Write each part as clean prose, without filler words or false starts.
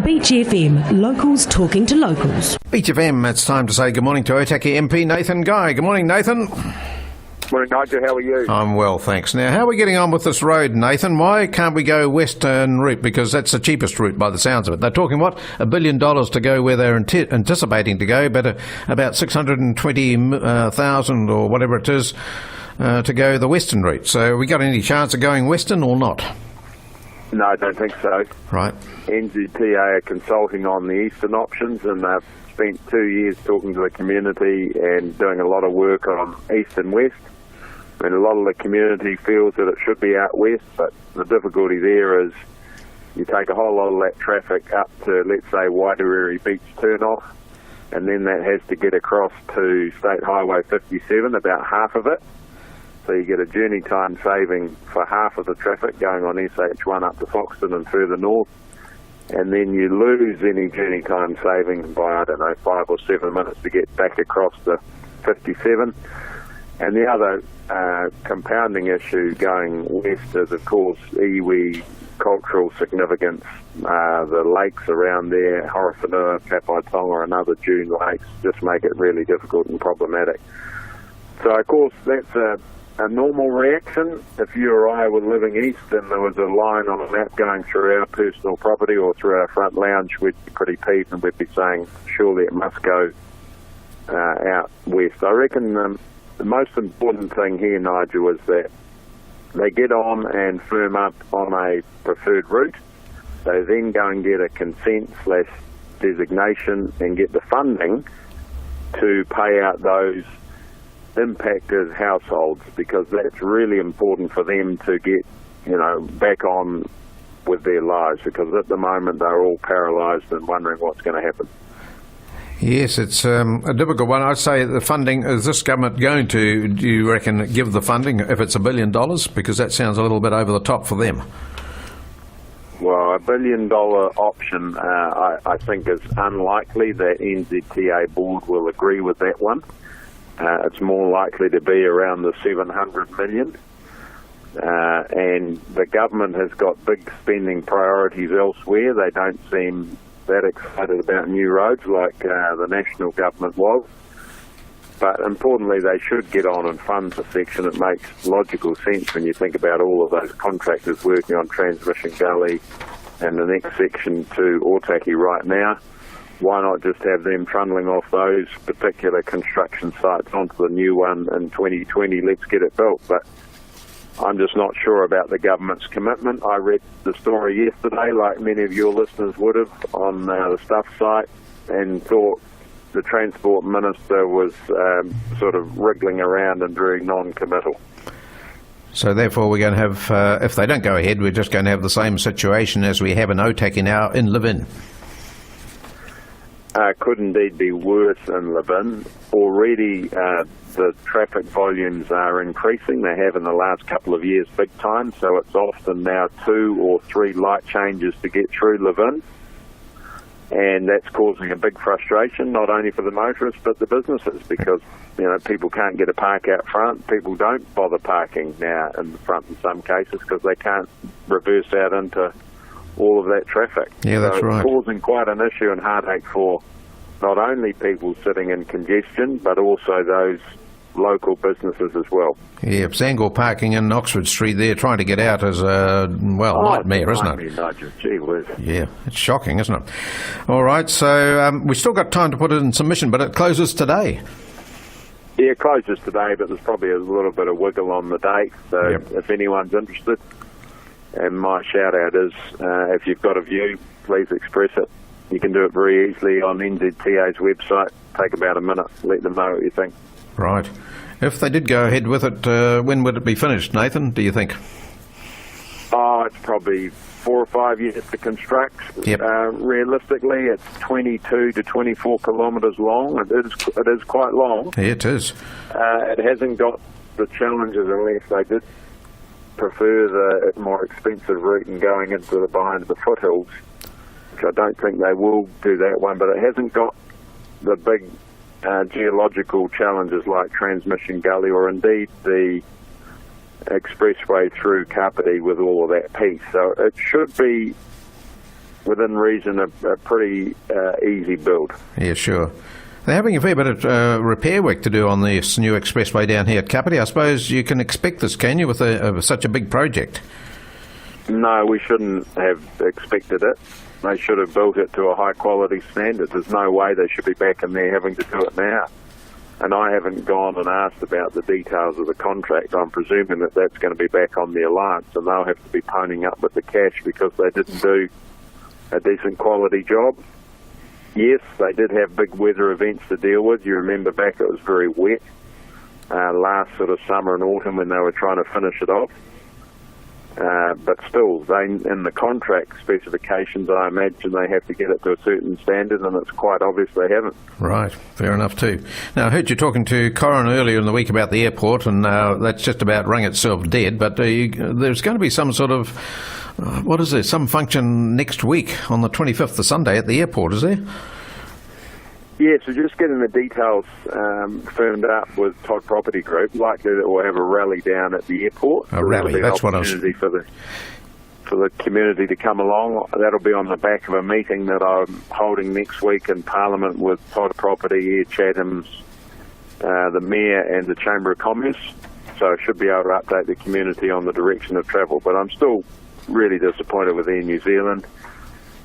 Beach FM, locals talking to locals. Beach FM, it's time to say good morning to Otaki MP Nathan Guy. Good morning, Nathan. Morning, Nigel. How are you? I'm well, thanks. Now, how are we getting on with this road, Nathan? Why can't we go western route? Because that's the cheapest route by the sounds of it. They're talking, what, $1 billion to go where they're anticipating to go, but about 620,000 or whatever it is to go the western route. So we got any chance of going western or not? No, I don't think so. Right. NZTA are consulting on the eastern options, and they've spent 2 years talking to the community and doing a lot of work on east and west. And a lot of the community feels that it should be out west, but the difficulty there is you take a whole lot of that traffic up to, let's say, Waitariri Beach turnoff, and then that has to get across to State Highway 57, about half of it. So you get a journey time saving for half of the traffic going on SH1 up to Foxton and further north. And then you lose any journey time saving by, 5 or 7 minutes to get back across to 57. And the other compounding issue going west is, of course, iwi cultural significance. The lakes around there, Horowhenua, Kapiti and other dune lakes, just make it really difficult and problematic. So, of course, that's a normal reaction. If you or I were living east and there was a line on a map going through our personal property or through our front lounge, we'd be pretty peeved and we'd be saying, surely it must go out west. I reckon the most important thing here, Nigel, is that they get on and firm up on a preferred route. They then go and get a consent/designation and get the funding to pay out those impacted households, because that's really important for them to get, back on with their lives, because at the moment they're all paralysed and wondering what's going to happen. Yes, it's a difficult one. I'd say the funding, is this government going to, do you reckon, give the funding if it's $1 billion? Because that sounds a little bit over the top for them. Well, $1 billion option, I think is unlikely. The NZTA board will agree with that one. It's more likely to be around the 700 million. And the government has got big spending priorities elsewhere. They don't seem that excited about new roads like the national government was. But importantly, they should get on and fund the section. It makes logical sense when you think about all of those contractors working on Transmission Gully and the next section to Otaki right now. Why not just have them trundling off those particular construction sites onto the new one in 2020? Let's get it built. But I'm just not sure about the government's commitment. I read the story yesterday, like many of your listeners would have, on the Stuff site, and thought the Transport Minister was sort of wriggling around and very non-committal. So therefore we're going to have, if they don't go ahead, we're just going to have the same situation as we have in Otaki now in Live-In. Could indeed be worse in Live-In. Already the traffic volumes are increasing. They have in the last couple of years big time, so it's often now 2 or 3 light changes to get through Live-In. And that's causing a big frustration, not only for the motorists but the businesses, because people can't get a park out front. People don't bother parking now in the front in some cases because they can't reverse out into all of that traffic. Yeah, that's right. It's causing quite an issue and heartache for not only people sitting in congestion, but also those local businesses as well. Yeah, Zangor parking in Oxford Street there, trying to get out is a, nightmare, isn't it? Gee whiz. Yeah, it's shocking, isn't it? All right, so we've still got time to put it in submission, but it closes today. Yeah, it closes today, but there's probably a little bit of wiggle on the date, so if anyone's interested. And my shout-out is, if you've got a view, please express it. You can do it very easily on NZTA's website. Take about a minute. Let them know what you think. Right. If they did go ahead with it, when would it be finished, Nathan, do you think? Oh, it's probably 4 or 5 years to construct. Yep. Realistically, it's 22 to 24 kilometres long. It is quite long. Yeah, it is. It hasn't got the challenges unless they did prefer the more expensive route and going into behind the foothills, which I don't think they will do that one, but it hasn't got the big geological challenges like Transmission Gully or indeed the expressway through Kapiti with all of that piece. So it should be within reason, a pretty easy build. Yeah, sure. They're having a fair bit of repair work to do on this new expressway down here at Kapiti. I suppose you can expect this, can you, with such a big project? No, we shouldn't have expected it. They should have built it to a high-quality standard. There's no way they should be back in there having to do it now. And I haven't gone and asked about the details of the contract. I'm presuming that that's going to be back on the Alliance, and they'll have to be ponying up with the cash because they didn't do a decent quality job. Yes, they did have big weather events to deal with. You remember back it was very wet last sort of summer and autumn when they were trying to finish it off. But still, in the contract specifications, I imagine they have to get it to a certain standard, and it's quite obvious they haven't. Right, fair enough too. Now, I heard you talking to Corin earlier in the week about the airport, and that's just about rung itself dead, but there's going to be some sort of, some function next week on the 25th, the Sunday, at the airport, is there? Yeah, so just getting the details firmed up with Todd Property Group. Likely that we'll have a rally down at the airport. A rally, that's what I was... For the community to come along. That'll be on the back of a meeting that I'm holding next week in Parliament with Todd Property, Air Chatham's, the Mayor and the Chamber of Commerce. So I should be able to update the community on the direction of travel. But I'm still really disappointed with Air New Zealand.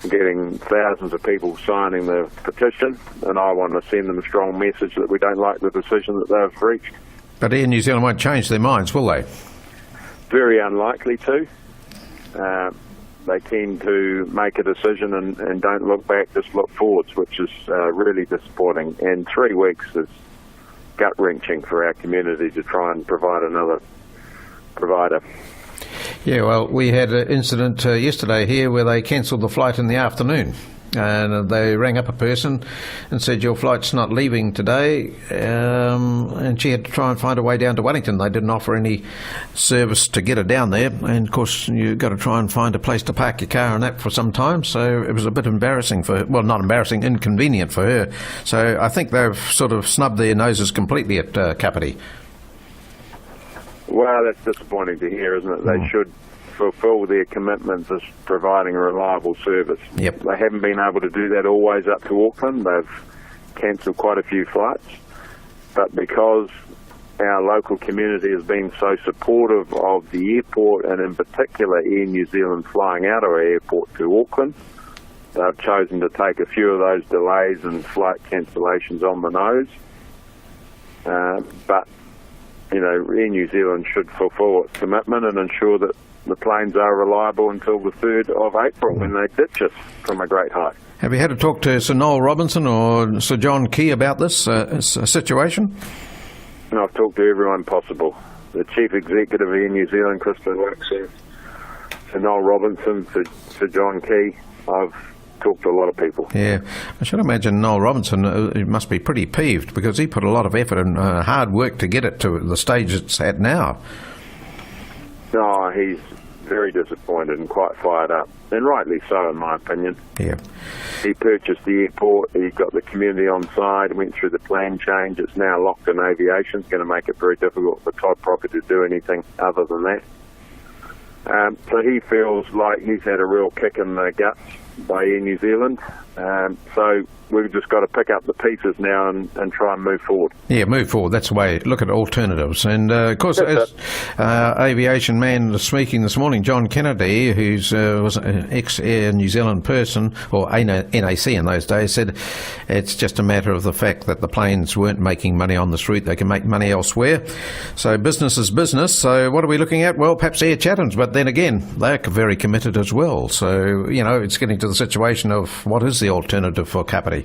Getting thousands of people signing the petition, and I want to send them a strong message that we don't like the decision that they've reached. But Air New Zealand won't change their minds, will they? Very unlikely to. They tend to make a decision and don't look back, just look forwards, which is really disappointing. And 3 weeks is gut-wrenching for our community to try and provide another provider. Yeah, well, we had an incident yesterday here where they cancelled the flight in the afternoon, and they rang up a person and said, your flight's not leaving today, and she had to try and find a way down to Wellington. They didn't offer any service to get her down there, and of course you've got to try and find a place to park your car and that for some time, so it was a bit embarrassing for her. Well, not embarrassing, inconvenient for her. So I think they've sort of snubbed their noses completely at Kapiti. Well, that's disappointing to hear, isn't it? They should fulfil their commitments as providing a reliable service. Yep. They haven't been able to do that always up to Auckland. They've cancelled quite a few flights. But because our local community has been so supportive of the airport, and in particular Air New Zealand flying out of our airport to Auckland, they've chosen to take a few of those delays and flight cancellations on the nose. But you know, Air New Zealand should fulfil its commitment and ensure that the planes are reliable until the 3rd of April when they ditch us from a great height. Have you had a talk to Sir Noel Robinson or Sir John Key about this situation? And I've talked to everyone possible. The Chief Executive of Air New Zealand, Kristen Waxen, Sir Noel Robinson, Sir John Key. I've talked to a lot of people. Yeah, I should imagine Noel Robinson must be pretty peeved because he put a lot of effort and hard work to get it to the stage it's at now. No, he's very disappointed and quite fired up, and rightly so in my opinion. Yeah. He purchased the airport, he got the community on side, went through the plan change. It's now locked in aviation. It's going to make it very difficult for Todd Property to do anything other than that. So he feels like he's had a real kick in the guts by Air New Zealand. So we've just got to pick up the pieces now and try and move forward. Yeah, move forward. That's the way. Look at alternatives. And, of course, as aviation man speaking this morning, John Kennedy, who's was an ex-Air New Zealand person, or NAC in those days, said it's just a matter of the fact that the planes weren't making money on this route. They can make money elsewhere. So business is business. So what are we looking at? Well, perhaps Air Chatham's, but then again, they're very committed as well. So, you know, it's getting to the situation of what is the alternative for Kapiti?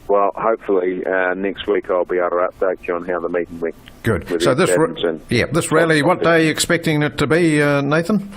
Well, hopefully next week I'll be able to update you on how the meeting went. Good. So this rally, what day are you expecting it to be, Nathan?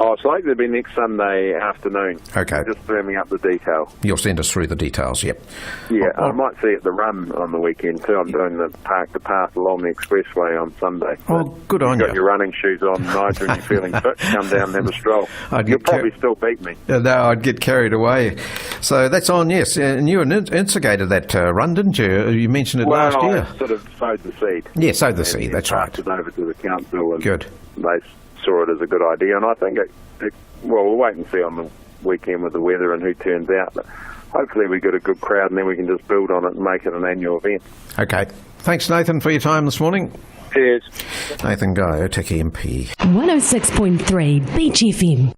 Oh, it's likely to be next Sunday afternoon. Okay. Just firming up the detail. You'll send us through the details, yep. Yeah, I might see at the run on the weekend too. I'm doing the path along the expressway on Sunday. Oh, good on you. You've got your running shoes on, Nigel, and you're feeling fit. Come down and have a stroll. You'll probably still beat me. No, I'd get carried away. So that's on, yes. And you instigated that run, didn't you? You mentioned it last year. I sort of sowed the seed. Yeah, sowed the seed, that's right. Passed it over to the council. And good. They saw it as a good idea, and I think it well, we'll wait and see on the weekend with the weather and who turns out. But hopefully we get a good crowd and then we can just build on it and make it an annual event. Okay. Thanks, Nathan, for your time this morning. Cheers. Nathan Guy, Otaki MP. 106.3 Beach FM.